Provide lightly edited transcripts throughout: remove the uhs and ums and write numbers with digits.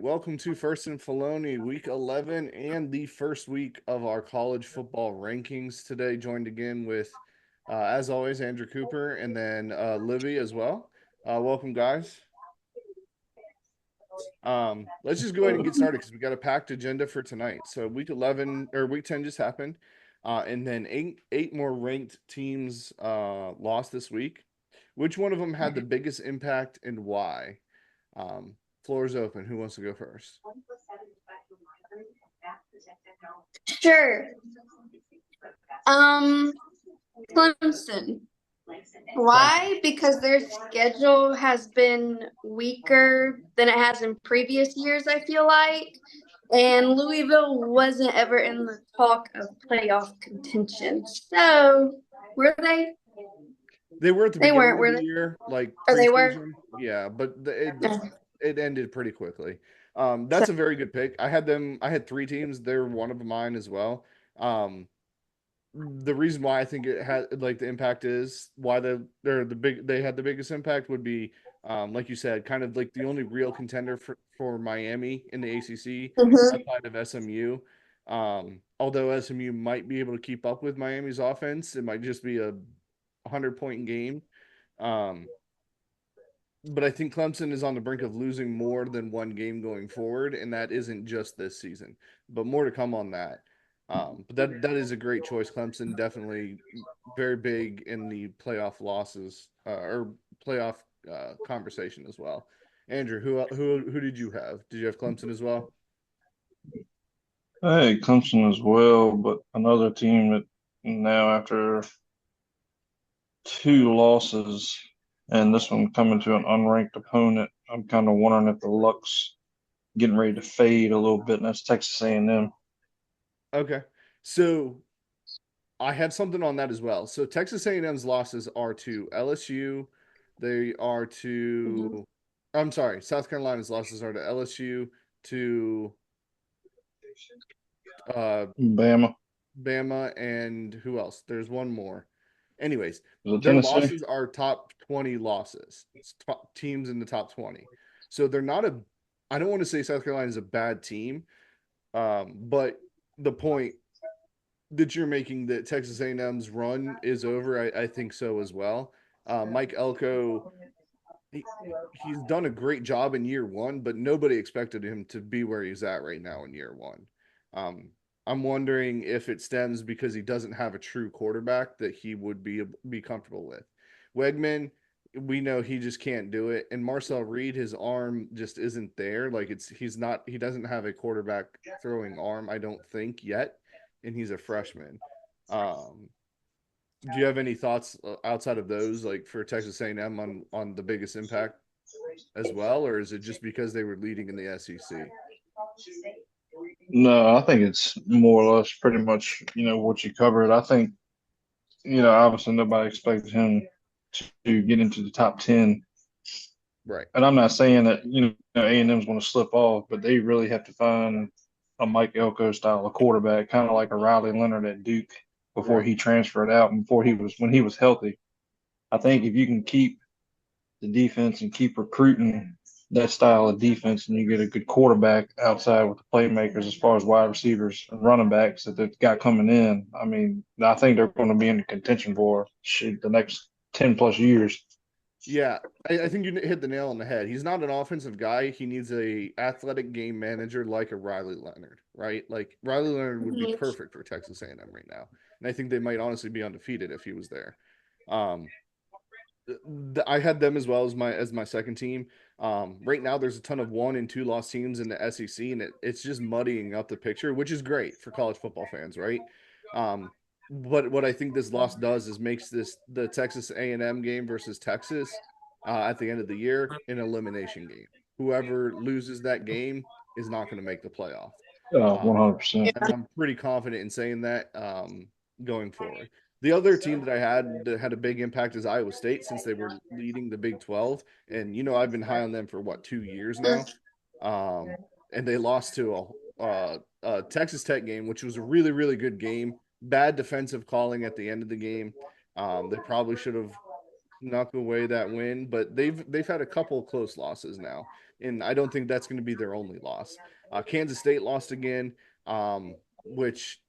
welcome to First and Filoni, Week 11, and the first week of our college football rankings. Today, joined again with, as always, Andrew Cooper and then Libby as well. Welcome, guys. Let's just go ahead and get started because we got a packed agenda for tonight. So, Week 11 or Week 10 just happened, and then eight more ranked teams lost this week. Which one of them had the biggest impact and why? Um, Floor is open. Who wants to go first? Sure. Clemson. Why? Because their schedule has been weaker than it has in previous years, I feel like. And Louisville wasn't ever in the talk of playoff contention. So, were they? They were at the They beginning weren't, of were the they? year, like Or they were? preseason. Yeah, but Yeah. it ended pretty quickly. That's a very good pick. I had them. I had three teams. They're one of mine as well. Um, the reason why I think it had like the impact is why they had the biggest impact would be like you said, kind of like the only real contender for Miami in the ACC Mm-hmm. outside of SMU. Although SMU might be able to keep up with Miami's offense, it might just be a 100-point game. Um, but I think Clemson is on the brink of losing more than one game going forward, and that isn't just this season, but more to come on that. But that is a great choice. Clemson definitely very big in the playoff losses or playoff conversation as well. Andrew, who did you have? Did you have Clemson as well? Hey, Clemson as well, but another team that now after two losses and this one coming to an unranked opponent, I'm kind of wondering if the luck's getting ready to fade a little bit, and that's Texas A&M. Okay, so I had something on that as well. So Texas A&M's losses are to LSU. They are Mm-hmm. to, I'm sorry, South Carolina's losses are to LSU, to uh, Bama. Bama, and who else? There's one more. Anyways, Is it their Tennessee? losses are top 20 losses. It's top teams in the top 20. So they're not a, I don't want to say South Carolina is a bad team, but the point that you're making that Texas A&M's run is over, I think so as well. Mike Elko, he, he's done a great job in year one, but nobody expected him to be where he's at right now in year one. Um, I'm wondering if it stems because he doesn't have a true quarterback that he would be comfortable with. Wegman, we know he just can't do it, and Marcel Reed, his arm just isn't there. Like he doesn't have a quarterback throwing arm, I don't think yet, and he's a freshman. Um, do you have any thoughts outside of those, like for Texas A&M on the biggest impact as well, or is it just because they were leading in the SEC? No, I think it's more or less pretty much, what you covered. I think, obviously nobody expected him to get into the top 10. Right. And I'm not saying that, A&M's going to slip off, but they really have to find a Mike Elko style of quarterback, kind of like a Riley Leonard at Duke before Right. he transferred out and when he was healthy. I think if you can keep the defense and keep recruiting that style of defense and you get a good quarterback outside with the playmakers as far as wide receivers and running backs that they've got coming in, I mean, I think they're going to be in contention for the next 10 plus years. Yeah, I think you hit the nail on the head. He's not an offensive guy. He needs a athletic game manager like a Riley Leonard, right? Like Riley Leonard would be perfect for Texas A&M right now, and I think they might honestly be undefeated if he was there. Um, I had them as well as my second team. Right now, there's a ton of 1 and 2 loss teams in the SEC, and it's just muddying up the picture, which is great for college football fans, right? Um, but what I think this loss does is makes this the Texas A&M game versus Texas at the end of the year an elimination game. Whoever loses that game is not going to make the playoff. Um, 100%. and I'm pretty confident in saying that going forward. The other team that I had that had a big impact is Iowa State since they were leading the Big 12. And, I've been high on them for 2 years now. And they lost to a Texas Tech game, which was a really, really good game. Bad defensive calling at the end of the game. They probably should have snuck away that win, but they've had a couple of close losses now, and I don't think that's going to be their only loss. Kansas State lost again, which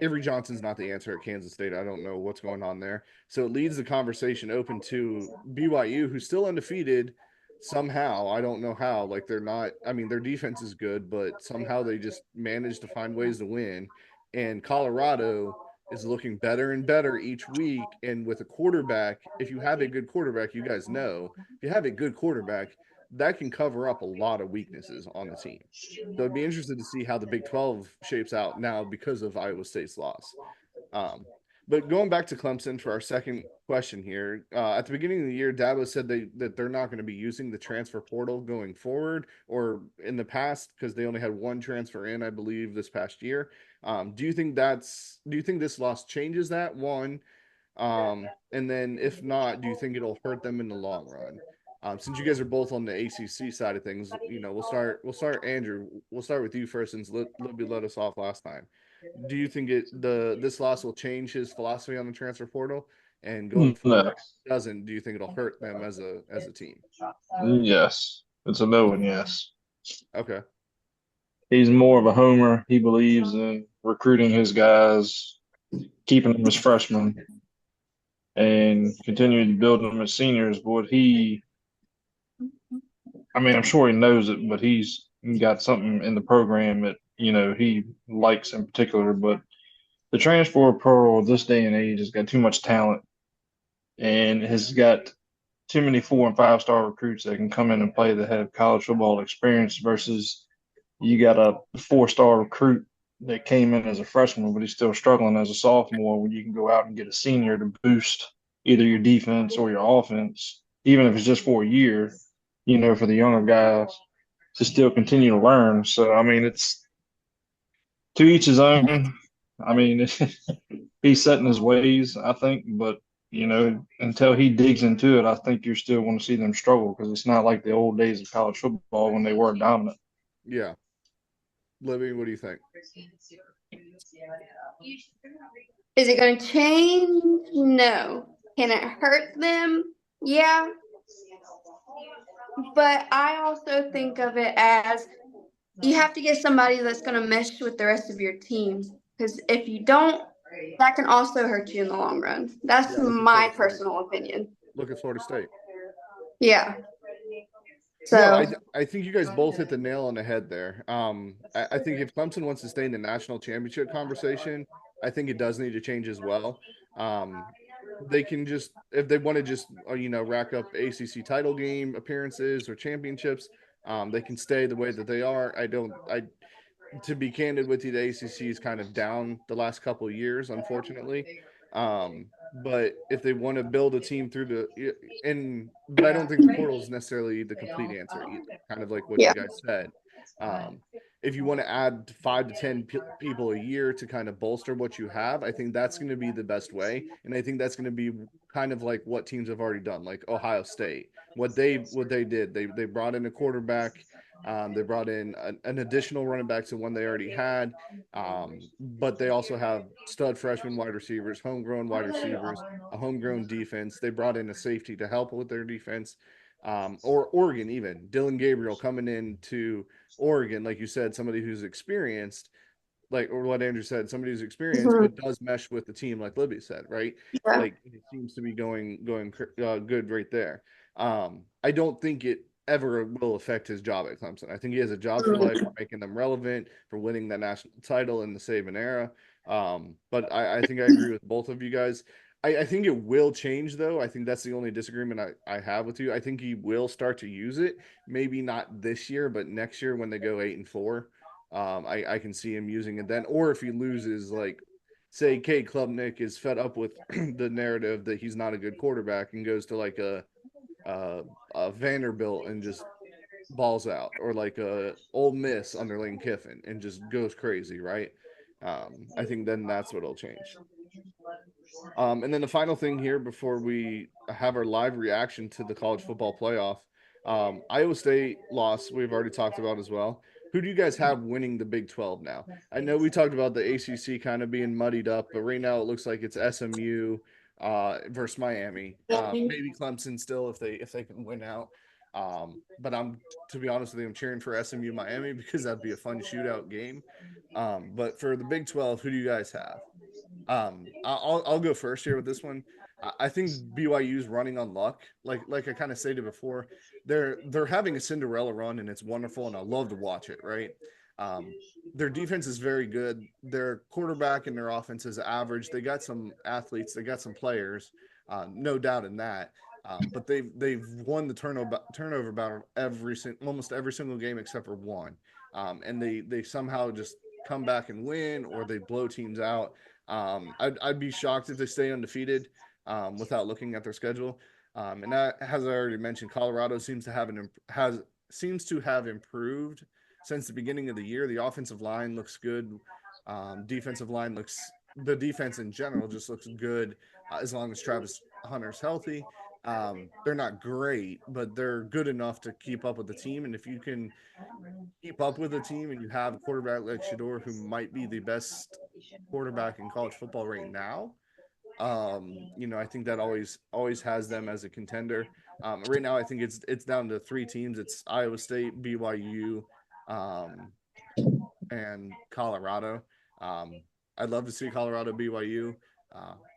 Avery Johnson's not the answer at Kansas State. I don't know what's going on there. So it leaves the conversation open to BYU, who's still undefeated somehow. I don't know how. Like they're not, I mean, their defense is good, but somehow they just manage to find ways to win. And Colorado is looking better and better each week. And with a quarterback, if you have a good quarterback, you guys know, if you have a good quarterback, that can cover up a lot of weaknesses on the team. So I'd be interested to see how the Big 12 shapes out now because of Iowa State's loss. Um, but going back to Clemson for our second question here, at the beginning of the year, Dabo said that they're not going to be using the transfer portal going forward or in the past because they only had one transfer in, I believe, this past year. Do you think this loss changes that one? And then if not, do you think it'll hurt them in the long run? Since you guys are both on the ACC side of things, we'll start Andrew. We'll start with you first since Libby let us off last time. Do you think this loss will change his philosophy on the transfer portal? And going forward, No. if it doesn't, do you think it'll hurt them as a team? Yes. It's a no and yes. Okay. He's more of a homer. He believes in recruiting his guys, keeping them as freshmen, and continuing to build them as seniors. But I mean, I'm sure he knows it, but he's got something in the program that, he likes in particular. But the transfer portal this day and age has got too much talent and has got too many 4 and 5 star recruits that can come in and play that have college football experience versus you got a 4 star recruit that came in as a freshman, but he's still struggling as a sophomore when you can go out and get a senior to boost either your defense or your offense, even if it's just for a year, for the younger guys to still continue to learn. So, I mean, it's to each his own. I mean, he's set in his ways, I think, but until he digs into it, I think you're still going to see them struggle because it's not like the old days of college football when they were dominant. Yeah. Libby, what do you think? Is it going to change? No. Can it hurt them? Yeah. But I also think of it as you have to get somebody that's going to mesh with the rest of your team. Because if you don't, that can also hurt you in the long run. That's Yeah, look at my Florida State. personal opinion. Look at Florida State. Yeah. No, So, I think you guys both hit the nail on the head there. I think if Clemson wants to stay in the national championship conversation, I think it does need to change as well. Um, they can just if they want to just rack up ACC title game appearances or championships, they can stay the way that they are. I to be candid with you, the ACC is kind of down the last couple of years, unfortunately. But if they want to build a team through but I don't think the portal is necessarily the complete answer either. Kind of like what yeah. you guys said. Um, if you want to add 5 to 10 people a year to kind of bolster what you have, I think that's going to be the best way, and I think that's going to be kind of like what teams have already done, like Ohio State. What they did, they brought in a quarterback. They brought in an additional running back to one they already had, but they also have stud freshman wide receivers, homegrown wide receivers, a homegrown defense. They brought in a safety to help with their defense. Or Oregon, even Dylan Gabriel coming into Oregon, like you said, somebody who's experienced, like or what Andrew said, somebody who's experienced Mhm. but does mesh with the team, like Libby said, right? Yeah. Like it seems to be going good right there. I don't think it ever will affect his job at Clemson. I think he has a job for life for making them relevant, for winning that national title in the Saban era. But I think I agree with both of you guys. I think it will change though. I think that's the only disagreement I have with you. I think he will start to use it. Maybe not this year, but next year when they go 8-4. I can see him using it then. Or if he loses, like say Kate Klubnik is fed up with the narrative that he's not a good quarterback and goes to like a Vanderbilt and just balls out, or like a Ole Miss under Lane Kiffin and just goes crazy, right? I think then that's what'll change. And then the final thing here before we have our live reaction to the college football playoff, Iowa State loss we've already talked about as well. Who do you guys have winning the Big 12 now? I know we talked about the ACC kind of being muddied up, but right now it looks like it's SMU, versus Miami. Maybe Clemson still if they can win out. But to be honest with you, I'm cheering for SMU Miami because that'd be a fun shootout game. But for the Big 12, who do you guys have? I'll go first here with this one. I think BYU's running on luck. Like I kind of stated before, they're having a Cinderella run and it's wonderful and I love to watch it, right? Their defense is very good. Their quarterback and their offense is average. They got some athletes, they got some players, no doubt in that. But they've won the turnover battle almost every single game except for one. And they somehow just come back and win or they blow teams out. I'd be shocked if they stay undefeated without looking at their schedule. And that, as I already mentioned, Colorado seems to have improved since the beginning of the year. The offensive line looks good. The defense in general just looks good as long as Travis Hunter's healthy. They're not great, but they're good enough to keep up with the team. And if you can keep up with the team and you have a quarterback like Shador, who might be the best quarterback in college football right now, I think that always has them as a contender. Right now, I think it's down to three teams. It's Iowa State, BYU, and Colorado. I'd love to see Colorado, BYU,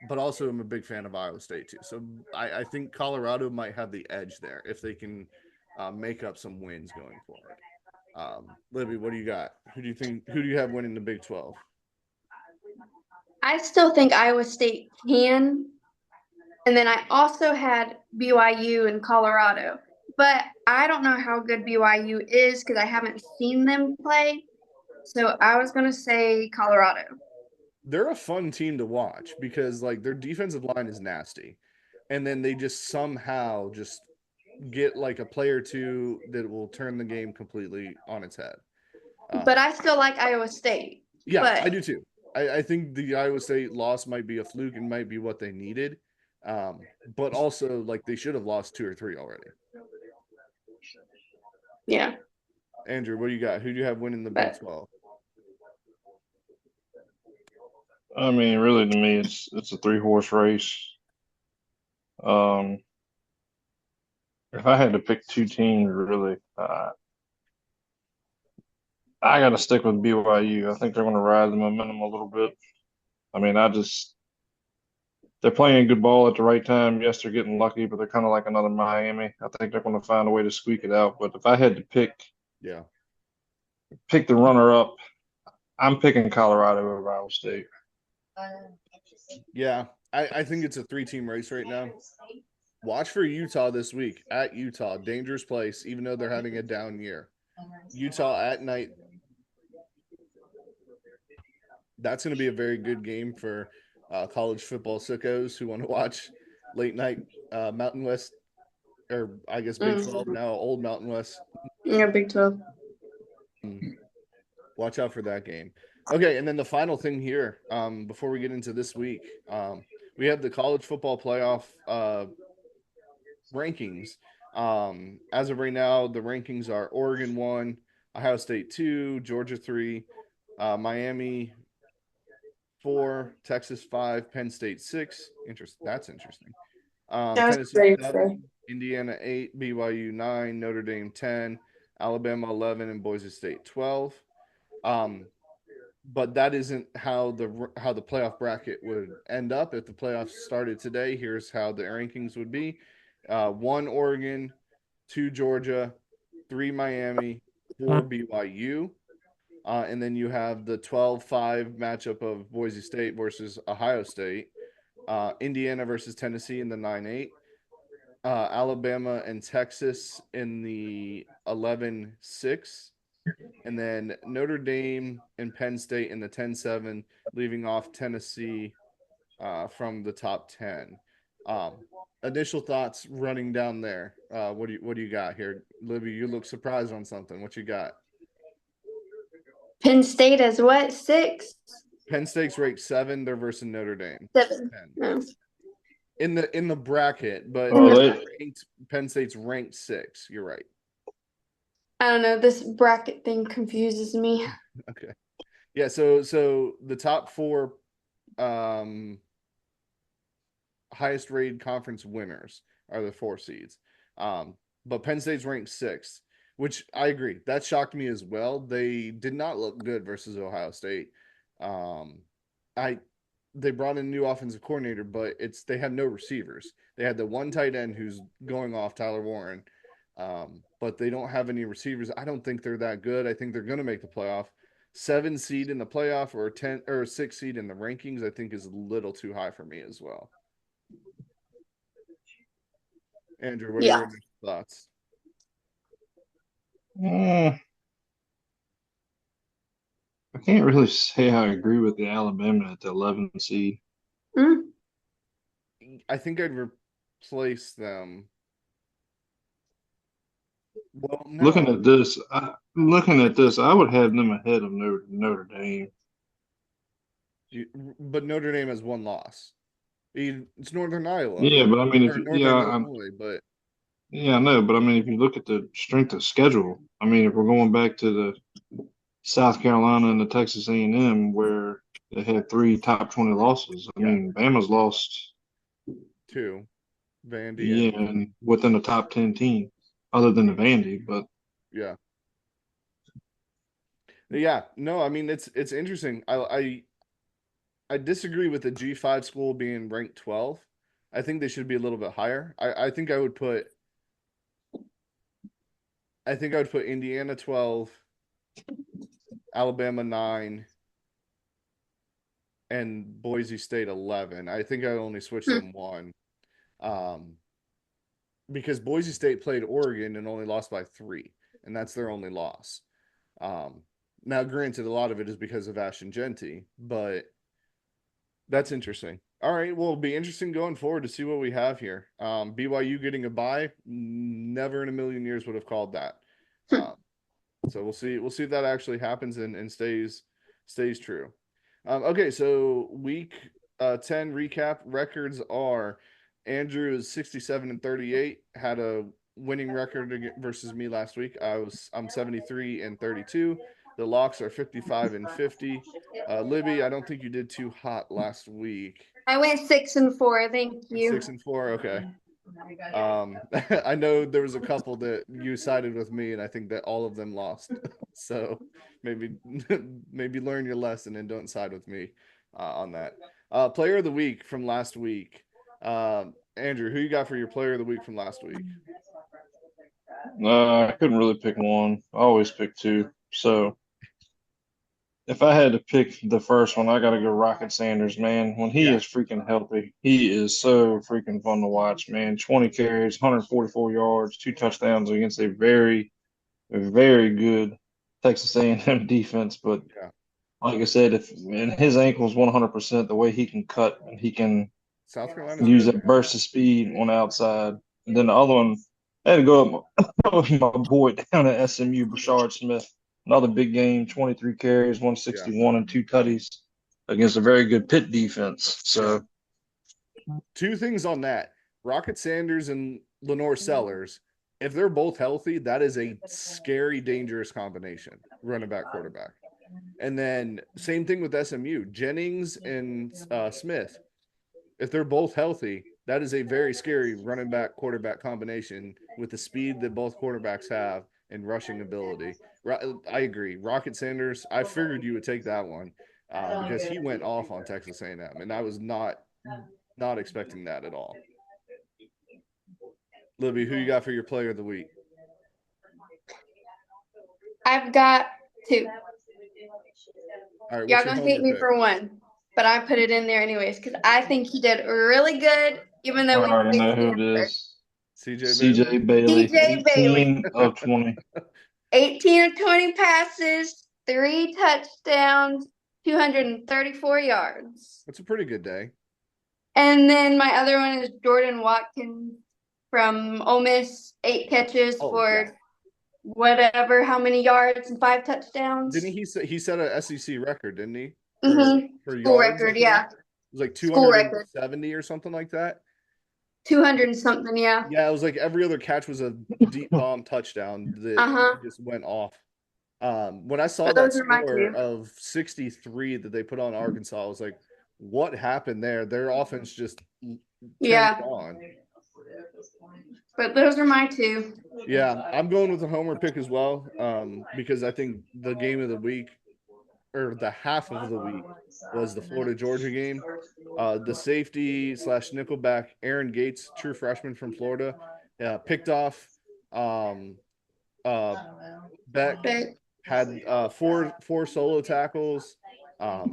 but also I'm a big fan of Iowa State too. So I think Colorado might have the edge there if they can make up some wins going forward. Libby, what do you got? Who do you have winning the Big 12? I still think Iowa State can. And then I also had BYU and Colorado. But I don't know how good BYU is because I haven't seen them play. So I was going to say Colorado. They're a fun team to watch because like their defensive line is nasty. And then they just somehow just get like a play or two that will turn the game completely on its head. But I still like Iowa State. Yeah, I do too. I think the Iowa State loss might be a fluke and might be what they needed. But also like they should have lost 2 or 3 already. Yeah. Andrew, what do you got? Who do you have winning the Big 12? I mean, really, to me, it's a 3-horse race. If I had to pick 2 teams, really, I got to stick with BYU. I think they're going to ride the momentum a little bit. I mean, they're playing good ball at the right time. Yes, they're getting lucky, but they're kind of like another Miami. I think they're going to find a way to squeak it out. But if I had to pick the runner-up, I'm picking Colorado over Iowa State. Yeah, I think it's a 3-team race right now. Watch for Utah this week at Utah. Dangerous place, even though they're having a down year. Utah at night. That's going to be a very good game for college football sickos who want to watch late night Mountain West, or I guess Big 12 now, old Mountain West. Yeah, Big 12. Watch out for that game. Okay, and then the final thing here, before we get into this week, we have the college football playoff rankings. As of right now, the rankings are Oregon 1, Ohio State 2, Georgia 3, Miami 4, Texas 5, Penn State 6. That's interesting. Tennessee 7, Indiana 8, BYU 9, Notre Dame 10, Alabama 11, and Boise State 12. But that isn't how the playoff bracket would end up. If the playoffs started today, here's how the rankings would be: 1 Oregon, 2 Georgia, 3 Miami, 4 BYU. And then you have the 12-5 matchup of Boise State versus Ohio State, Indiana versus Tennessee in the 9-8, Alabama and Texas in the 11-6, and then Notre Dame and Penn State in the 10-7, leaving off Tennessee from the top 10. Initial thoughts running down there. What do you got here, Libby? You look surprised on something. What you got? Penn State is what, 6? Penn State's ranked 7. They're versus Notre Dame. 7. No. In the bracket, but Penn State's ranked 6. You're right. I don't know. This bracket thing confuses me. Okay. Yeah. So the top 4, highest rated conference winners are the 4 seeds. But Penn State's ranked 6th, which I agree. That shocked me as well. They did not look good versus Ohio State. I They brought in a new offensive coordinator, but they had no receivers. They had the one tight end who's going off, Tyler Warren. But they don't have any receivers. I don't think they're that good. I think they're going to make the playoff. 7 seed in the playoff or 10 or 6 seed in the rankings, I think is a little too high for me as well. Andrew, what are your thoughts? I can't really say I agree with the Alabama at the 11th seed. I think I'd replace them. Well, no. Looking at this, I would have them ahead of Notre Dame. But Notre Dame has 1 loss. It's Northern Iowa. Yeah, but I mean, Illinois, but yeah, I know. But I mean, if you look at the strength of schedule, I mean, if we're going back to the South Carolina and the Texas A&M, where they had 3 top 20 losses. I mean, Bama's lost 2. Vandy. Yeah, and within the top 10 teams, other than the Vandy, but yeah. No, I mean it's interesting. I disagree with the G5 school being ranked 12. I think they should be a little bit higher. I think I would put Indiana 12, Alabama 9, and Boise State 11. I think I only switched them 1. Because Boise State played Oregon and only lost by 3, and that's their only loss. Now, granted, a lot of it is because of Ashton Genty, but that's interesting. All right, well, it'll be interesting going forward to see what we have here. BYU getting a bye, never in a million years would have called that. So we'll see. We'll see if that actually happens and stays true. Okay, so week 10 recap records are Andrew is 67-38, had a winning record versus me last week. I'm 73-32. The locks are 55-50. Libby, I don't think you did too hot last week. I went 6-4. Thank you. 6-4. Okay. I know there was a couple that you sided with me, and I think that all of them lost. So maybe learn your lesson and don't side with me on that. Player of the week from last week. Andrew, who you got for your player of the week from last week? I couldn't really pick one. I always pick 2. So if I had to pick the first one, I got to go Rocket Sanders, man. When he is freaking healthy, he is so freaking fun to watch, man. 20 carries, 144 yards, 2 touchdowns against a very, very good Texas A&M defense. But like I said, and his ankle's 100%, the way he can cut and he can use that burst of speed on the outside. And then the other one, I had to go up my boy down at SMU, Brashard Smith. Another big game, 23 carries, 161, and 2 tutties against a very good Pitt defense. So 2 things on that. Rocket Sanders and Lenore Sellers, if they're both healthy, that is a scary, dangerous combination, running back, quarterback. And then same thing with SMU, Jennings and Smith. If they're both healthy, that is a very scary running back, quarterback combination with the speed that both quarterbacks have and rushing ability. I agree. Rocket Sanders, I figured you would take that one because he went off on Texas A&M, and I was not expecting that at all. Libby, who you got for your player of the week? I've got 2. All right, y'all gonna hate me for 1, but I put it in there anyways because I think he did really good, even though I already know who it is. CJ Bailey. CJ Bailey. 18 of 20. 18 of 20 passes, 3 touchdowns, 234 yards. That's a pretty good day. And then my other one is Jordan Watkins from Ole Miss, 8 catches for whatever, how many yards and 5 touchdowns. Didn't he set a SEC record, didn't he? For school record, yeah. It was like 270 or something like that. 200 and something, yeah. Yeah, it was like every other catch was a deep bomb touchdown that just went off. When I saw that score of 63 that they put on Arkansas, I was like, what happened there? Their offense just turned Yeah. it on. But those are my two. Yeah, I'm going with the homer pick as well, because I think the game of the week or the half of the week was the Florida Georgia game. The safety slash nickelback Aaron Gates, true freshman from Florida, picked off. Um, Beck But had four solo tackles.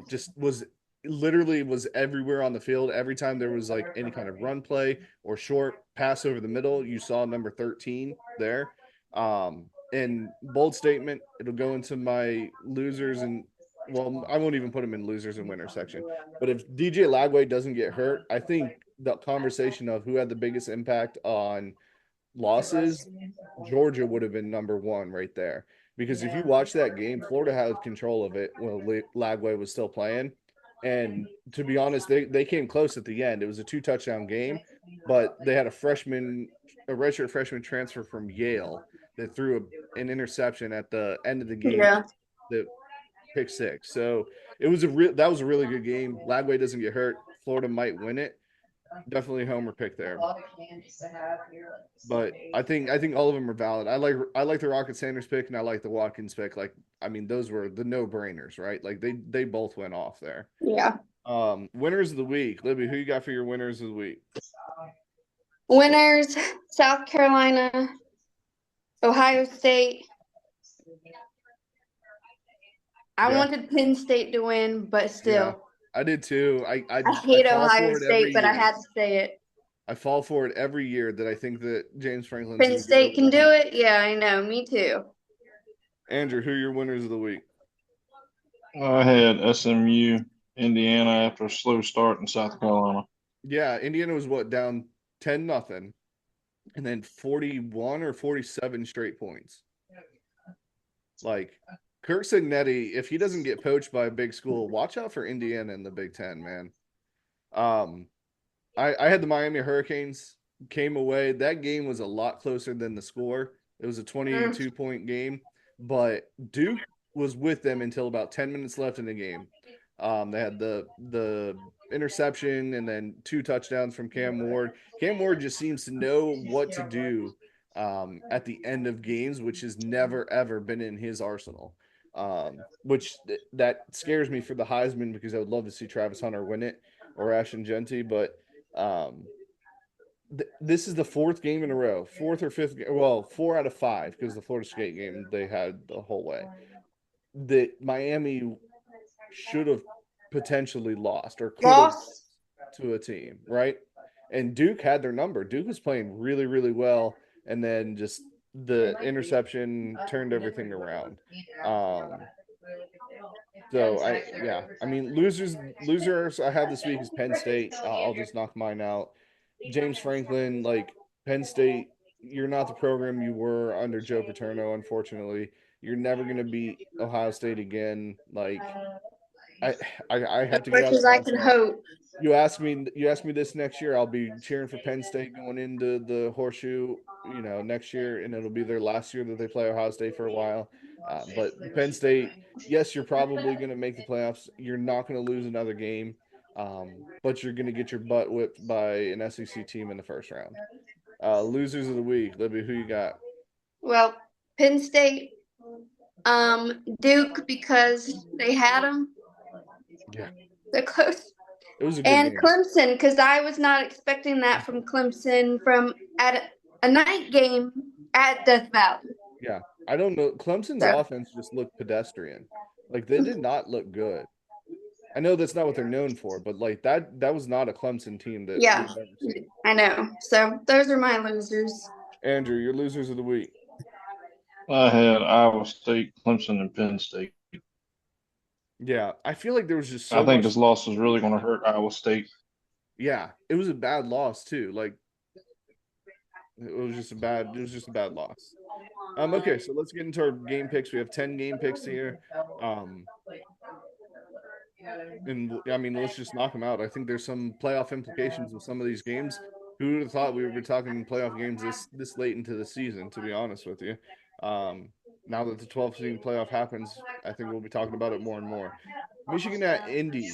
Just was literally was everywhere on the field. Every time there was like any kind of run play or short pass over the middle, you saw number 13 there. And bold statement, it'll go into my losers and well, I won't even put him in losers and winners section. But if DJ Lagway doesn't get hurt, I think the conversation of who had the biggest impact on losses, Georgia would have been number one right there. Because if you watch that game, Florida had control of it while Lagway was still playing. And to be honest, they came close at the end. It was a 2 touchdown game, but they had a redshirt freshman transfer from Yale that threw an interception at the end of the game, yeah. the pick six. So that was a really good game. Lagway doesn't get hurt. Florida might win it. Definitely homer pick there. But I think all of them are valid. I like the Rocket Sanders pick and I like the Watkins pick. Like I mean, those were the no brainers, right? Like they both went off there. Yeah. Winners of the week, Libby. Who you got for your winners of the week? Winners: South Carolina, Ohio State. I wanted Penn State to win, but still. Yeah, I did too. I hate fall Ohio for it State, but I year. had to say it. I fall for it every year that I think that James Franklin's Penn State can do it. Yeah, I know. Me too. Andrew, who are your winners of the week? I had SMU, Indiana after a slow start in South Carolina. Yeah, Indiana was down 10-0, and then 41 or 47 straight points. Like Kirk Cignetti, if he doesn't get poached by a big school, watch out for Indiana in the Big Ten, man. I had the Miami Hurricanes came away. That game was a lot closer than the score. It was a 22-point game, but Duke was with them until about 10 minutes left in the game. They had the interception and then 2 touchdowns from Cam Ward. Cam Ward just seems to know what to do at the end of games, which has never ever been in his arsenal. Which that scares me for the Heisman because I would love to see Travis Hunter win it or Ashton Genty, but this is the 4th game in a row, 4th or 5th. Well, 4 out of 5 because the Florida State game they had the whole way. That Miami should have potentially lost or could have to a team, right? And Duke had their number. Duke was playing really, really well, and then just the interception turned everything around. So I mean, losers I have this week is Penn State. I'll just knock mine out. James Franklin, like Penn State, you're not the program you were under Joe Paterno. Unfortunately, you're never going to beat Ohio State again. Like I have to As get much out as the I can mindset. hope. You ask me this next year, I'll be cheering for Penn State going into the horseshoe, next year, and it'll be their last year that they play Ohio State for a while. But Penn State, yes, you're probably going to make the playoffs. You're not going to lose another game, but you're going to get your butt whipped by an SEC team in the first round. Losers of the week, Libby, who you got? Well, Penn State, Duke because they had them. Yeah, they're close. It was a good And game. Clemson, because I was not expecting that from Clemson from at a night game at Death Valley. Yeah, I don't know. Clemson's offense just looked pedestrian. Like they did not look good. I know that's not what they're known for, but like that was not a Clemson team that Yeah, we've ever seen. I know. So those are my losers. Andrew, your losers of the week. I had Iowa State, Clemson, and Penn State. Yeah, I feel like there was just I think this loss was really going to hurt Iowa State. Yeah, it was a bad loss too. Like it was just a bad loss. Okay, so let's get into our game picks. We have 10 game picks here. And I mean, let's just knock them out. I think there's some playoff implications of some of these games. Who would have thought we would be talking playoff games this late into the season, to be honest with you. Now that the 12th seed playoff happens, I think we'll be talking about it more and more. Michigan at Indy.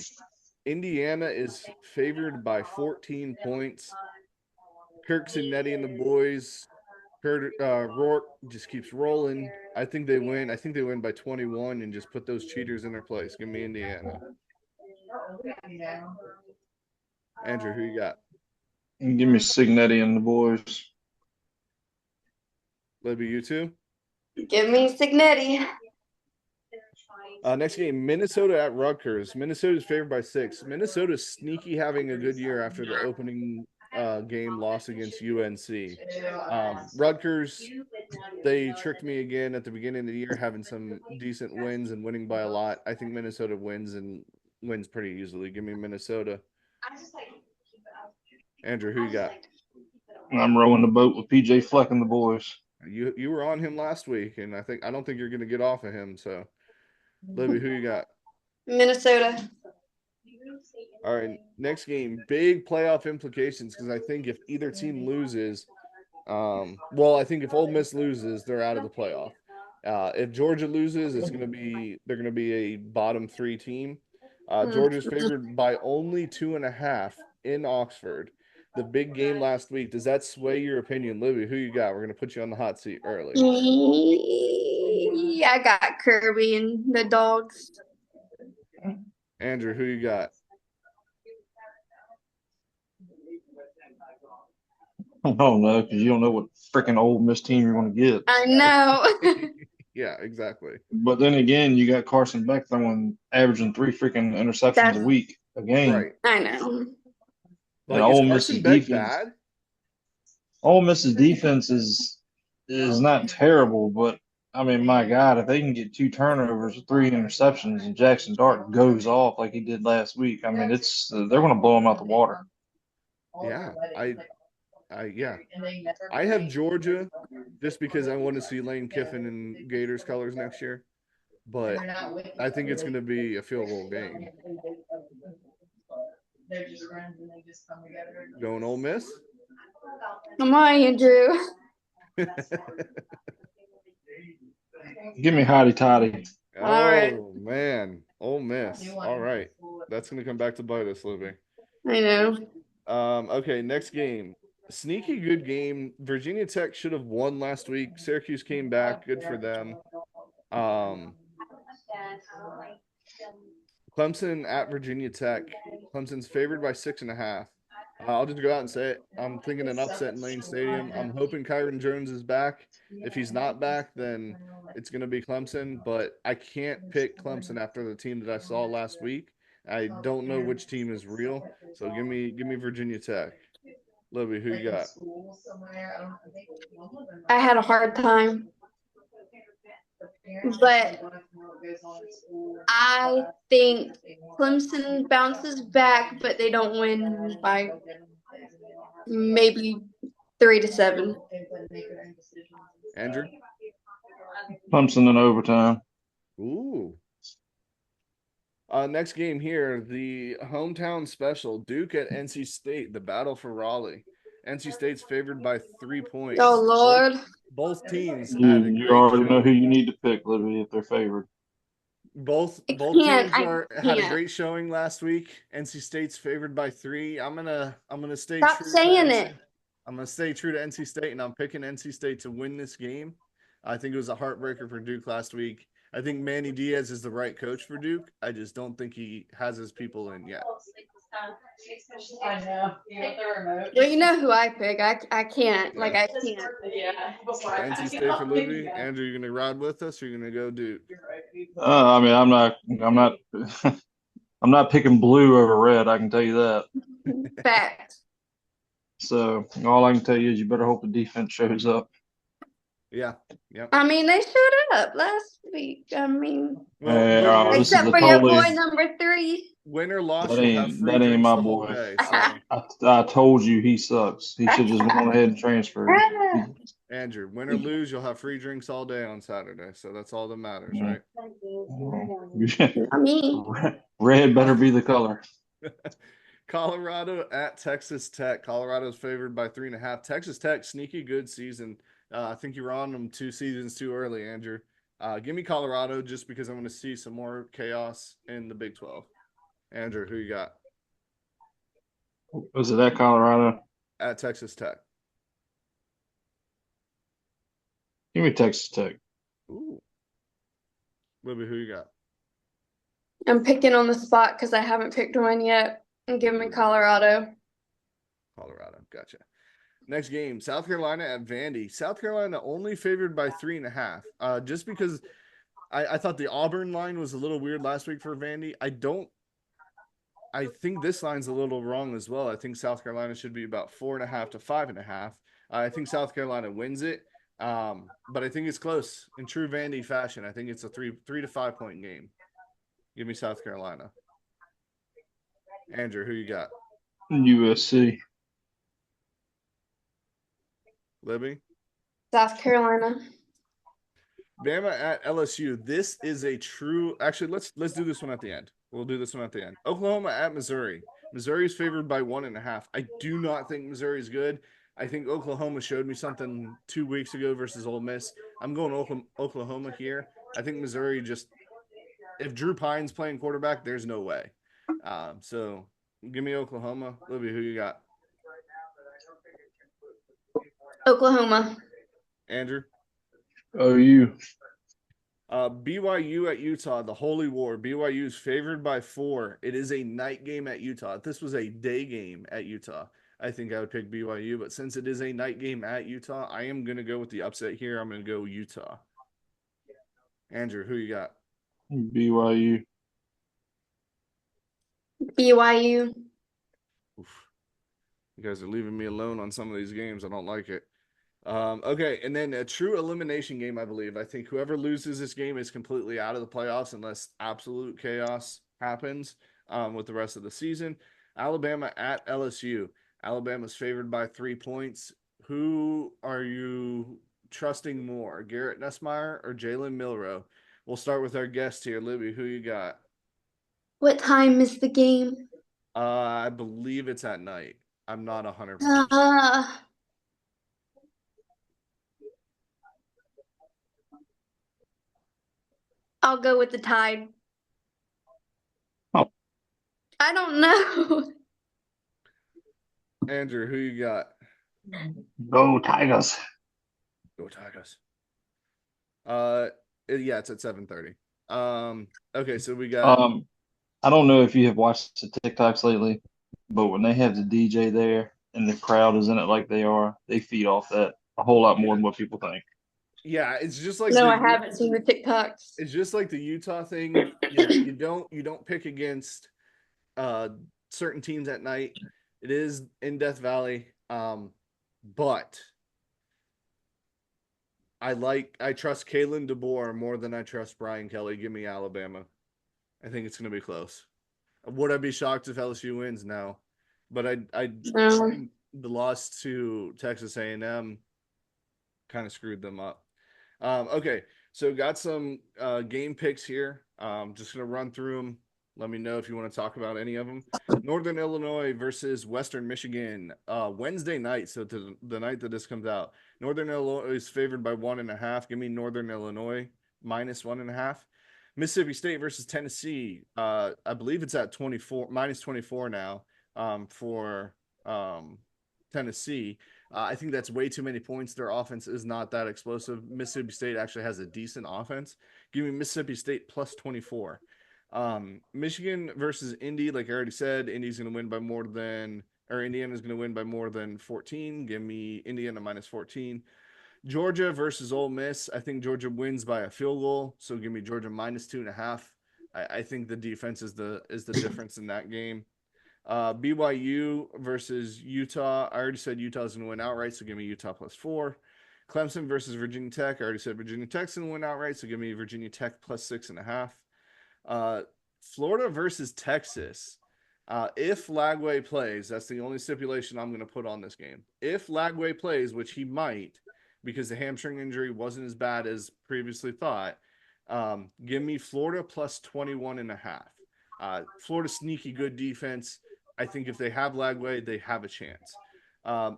Indiana is favored by 14 points. Kirk and Nettie and the boys. Rourke just keeps rolling. I think they win. I think they win by 21 and just put those cheaters in their place. Give me Indiana. Andrew, who you got? Give me Signetti and the boys. Libby, you too? Give me Signetti. Next game, Minnesota at Rutgers. Minnesota is favored by 6. Minnesota's sneaky having a good year after the opening game loss against UNC. Rutgers, they tricked me again at the beginning of the year, having some decent wins and winning by a lot. I think Minnesota wins and wins pretty easily. Give me Minnesota. Andrew, who you got? I'm rowing the boat with PJ Fleck and the boys. You were on him last week, and I don't think you're going to get off of him. So, Libby, who you got? Minnesota. All right, next game, big playoff implications because I think if either team loses, I think if Ole Miss loses, they're out of the playoff. If Georgia loses, they're gonna be a bottom 3 team. Georgia's favored by only 2.5 in Oxford. The big game last week. Does that sway your opinion, Libby? Who you got? We're gonna put you on the hot seat early. Yeah, I got Kirby and the dogs. Andrew, who you got? I don't know because you don't know what freaking Ole Miss team you're going to get. I know. Yeah, exactly. But then again, you got Carson Beck averaging 3 freaking interceptions a week a game. Right. I know. And Ole Miss's defense. Bad? Ole Miss's defense is not terrible, but I mean, my God, if they can get 2 turnovers, 3 interceptions, and Jackson Dart goes off like he did last week, I mean, they're going to blow him out the water. Yeah, I have Georgia just because I want to see Lane Kiffin in Gators colors next year, but I think it's going to be a field goal game. Going Ole Miss? Come on, Andrew. Give me Hotty Toddy. All right. Oh, man. Ole Miss. All right. That's going to come back to bite us, Libby. I know. Okay, next game. Sneaky good game. Virginia Tech should have won last week. Syracuse came back. Good for them. Clemson at Virginia Tech. Clemson's favored by 6.5. I'll just go out and say it. I'm thinking an upset in Lane Stadium. I'm hoping Kyron Jones is back. If he's not back, then it's going to be Clemson. But I can't pick Clemson after the team that I saw last week. I don't know which team is real. So give me Virginia Tech. Libby, who you got? I had a hard time. But I think Clemson bounces back, but they don't win by maybe 3-7. Andrew? Clemson in overtime. Ooh. Next game here, the hometown special, Duke at NC State, the battle for Raleigh. NC State's favored by 3 points. Oh, Lord. Both teams You already know who you need to pick, Libby, if they're favored. Both teams had a great showing last week. NC State's favored by 3. I'm gonna stay Stop true saying it. I'm gonna stay true to NC State, and I'm picking NC State to win this game. I think it was a heartbreaker for Duke last week. I think Manny Diaz is the right coach for Duke. I just don't think he has his people in yet. I know. Well, you know who I pick. I can't. Yeah. I can't. Yeah. NC State for Libby. Andrew, you gonna ride with us, or you gonna go Duke? I mean, I'm not I'm not picking blue over red. I can tell you that. Fact. So all I can tell you is you better hope the defense shows up. Yeah. Yep. I mean, they showed up last week. I mean, except for your boy number 3. Win or loss, that ain't my boy. Day, so. I told you he sucks. He should just gone ahead and transfer. Andrew, win or lose, you'll have free drinks all day on Saturday. So that's all that matters, right? I mean, red better be the color. Colorado at Texas Tech. Colorado's favored by 3.5. Texas Tech, sneaky good season. I think you were on them 2 seasons too early, Andrew. Give me Colorado just because I'm going to see some more chaos in the Big 12. Andrew, who you got? Was it at Colorado? At Texas Tech. Give me Texas Tech. Ooh. Libby, who you got? I'm picking on the spot because I haven't picked one yet. And give me Colorado. Colorado. Gotcha. Next game, South Carolina at Vandy. South Carolina only favored by 3.5. Just because I thought the Auburn line was a little weird last week for Vandy. I think this line's a little wrong as well. I think South Carolina should be about 4.5 to 5.5. I think South Carolina wins it. But I think it's close in true Vandy fashion. I think it's a 3 to 5 point game. Give me South Carolina. Andrew, who you got? USC. Libby? South Carolina. Bama at LSU. This is a true. Actually, let's do this one at the end. We'll do this one at the end. Oklahoma at Missouri. Missouri is favored by 1.5. I do not think Missouri is good. I think Oklahoma showed me something 2 weeks ago versus Ole Miss. I'm going Oklahoma here. I think Missouri just, if Drew Pine's playing quarterback, there's no way. So give me Oklahoma. Libby, who you got? Oklahoma. Andrew? OU. BYU at Utah, the Holy War. BYU is favored by 4. It is a night game at Utah. If this was a day game at Utah, I think I would pick BYU. But since it is a night game at Utah, I am going to go with the upset here. I'm going to go Utah. Andrew, who you got? BYU. BYU. Oof. You guys are leaving me alone on some of these games. I don't like it. Okay, and then a true elimination game, I believe. I think whoever loses this game is completely out of the playoffs unless absolute chaos happens with the rest of the season. Alabama at LSU. Alabama's favored by 3 points. Who are you trusting more, Garrett Nussmeier or Jalen Milroe? We'll start with our guest here. Libby, who you got? What time is the game? I believe it's at night. I'm not 100%. I'll go with the Tide. Oh. I don't know. Andrew, who you got? Go Tigers. Go Tigers. Yeah, it's at 7:30. Okay, so we got I don't know if you have watched the TikToks lately, but when they have the DJ there and the crowd is in it like they are, they feed off that a whole lot more than what people think. yeah, it's just like No, I haven't seen the TikToks. It's just like the Utah thing. You don't pick against certain teams at night. It is in Death Valley. But I trust Kalen DeBoer more than I trust Brian Kelly. Give me Alabama. I think it's gonna be close. Would I be shocked if LSU wins? No. But I think the loss to Texas A&M kind of screwed them up. Okay, so got some game picks here. Just gonna run through them. Let me know if you want to talk about any of them. Northern Illinois versus Western Michigan, Wednesday night. So to the night that this comes out, Northern Illinois is favored by 1.5. Give me Northern Illinois minus 1.5. Mississippi State versus Tennessee. I believe it's at 24 minus 24 now for Tennessee. I think that's way too many points. Their offense is not that explosive. Mississippi State actually has a decent offense. Give me Mississippi State plus 24. Michigan versus Indy, like I already said, Indiana's going to win by more than 14. Give me Indiana minus 14. Georgia versus Ole Miss. I think Georgia wins by a field goal, so give me Georgia minus 2.5. I think the defense is the difference in that game. BYU versus Utah. I already said Utah's going to win outright, so give me Utah plus 4. Clemson versus Virginia Tech. I already said Virginia Tech's going to win outright, so give me Virginia Tech plus 6.5. Florida versus Texas. If Lagway plays, that's the only stipulation I'm going to put on this game. If Lagway plays, which he might, because the hamstring injury wasn't as bad as previously thought, give me Florida plus 21.5. Florida sneaky good defense. I think if they have Lagway, they have a chance.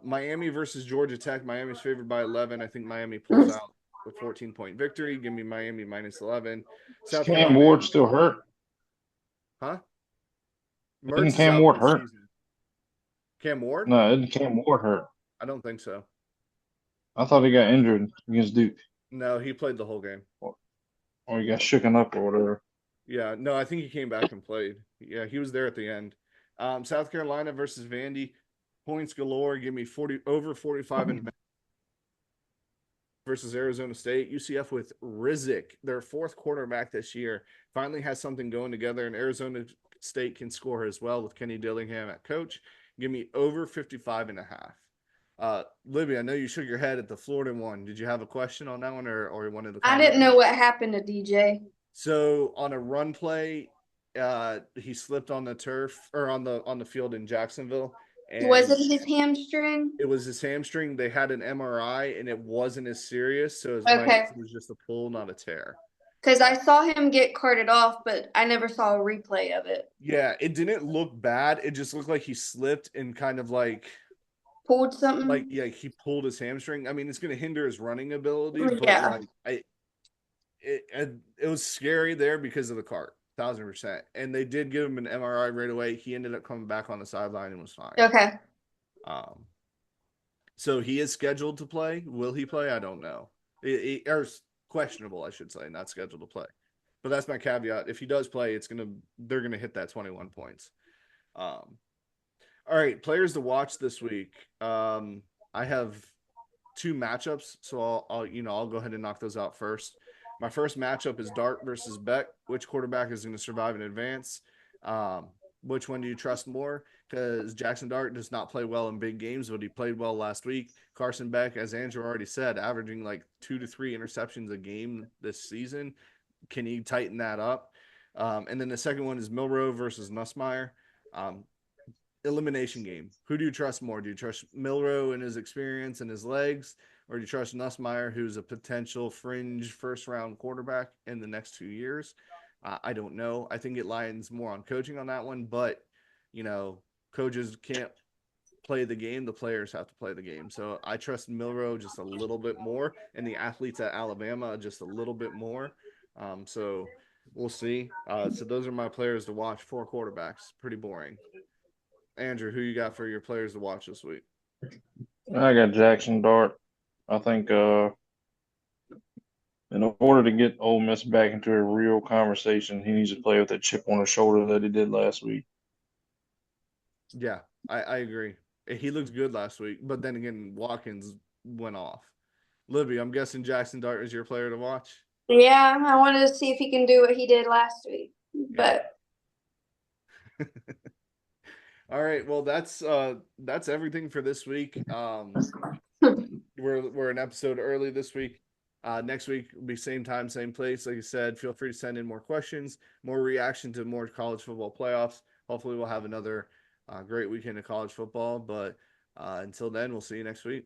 Miami versus Georgia Tech. Miami's favored by 11. I think Miami pulls out a 14-point victory. Give me Miami minus 11. Is Cam Ward still hurt? Huh? Mertz Isn't is Cam out Ward for the hurt? season. Cam Ward? No, isn't Cam Ward hurt? I don't think so. I thought he got injured against Duke, No, he played the whole game. or he got shooken up or whatever. Yeah, no, I think he came back and played. Yeah, he was there at the end. South Carolina versus Vandy, points galore. Give me 40 over 45 and versus Arizona State. UCF with Rizik, their fourth quarterback this year, finally has something going together, and Arizona State can score as well with Kenny Dillingham at coach. Give me over 55 and a half. Libby, I know you shook your head at the Florida one. Did you have a question on that one, or you wanted to I comment? didn't know what happened to DJ. So on a run play, he slipped on the turf or on the field in Jacksonville. And Was it his hamstring? it was his hamstring. They had an MRI and it wasn't as serious. So it was just a pull, not a tear. Because I saw him get carted off, but I never saw a replay of it. Yeah, it didn't look bad. It just looked like he slipped and kind of Pulled something? he pulled his hamstring. I mean, it's going to hinder his running ability, but Yeah. it was scary there because of the cart, 1,000%. And they did give him an MRI right away. He ended up coming back on the sideline and was fine. Okay. So he is scheduled to play. Will he play? I don't know. Or questionable, I should say, not scheduled to play. But that's my caveat. If he does play, they're gonna hit that 21 points. All right, players to watch this week. I have two matchups, so I'll go ahead and knock those out first. My first matchup is Dart versus Beck. Which quarterback is going to survive in advance? Which one do you trust more? Because Jackson Dart does not play well in big games, but he played well last week. Carson Beck, as Andrew already said, averaging like 2 to 3 interceptions a game this season. Can he tighten that up? And then the second one is Milroe versus Nussmeier. Elimination game. Who do you trust more? Do you trust Milroe and his experience and his legs, or do you trust Nussmeier, who's a potential fringe first-round quarterback in the next 2 years? I don't know. I think it lies more on coaching on that one, but, coaches can't play the game. The players have to play the game. So I trust Milroe just a little bit more, and the athletes at Alabama just a little bit more. So we'll see. So those are my players to watch. 4 quarterbacks. Pretty boring. Andrew, who you got for your players to watch this week? I got Jackson Dart. I think in order to get Ole Miss back into a real conversation, he needs to play with that chip on his shoulder that he did last week. Yeah, I agree. He looked good last week, but then again, Watkins went off. Libby, I'm guessing Jackson Dart is your player to watch? Yeah, I wanted to see if he can do what he did last week. But all right, well that's everything for this week. We're an episode early this week. Next week will be same time, same place. Like I said, feel free to send in more questions, more reaction to more college football playoffs. Hopefully we'll have another great weekend of college football. But until then, we'll see you next week.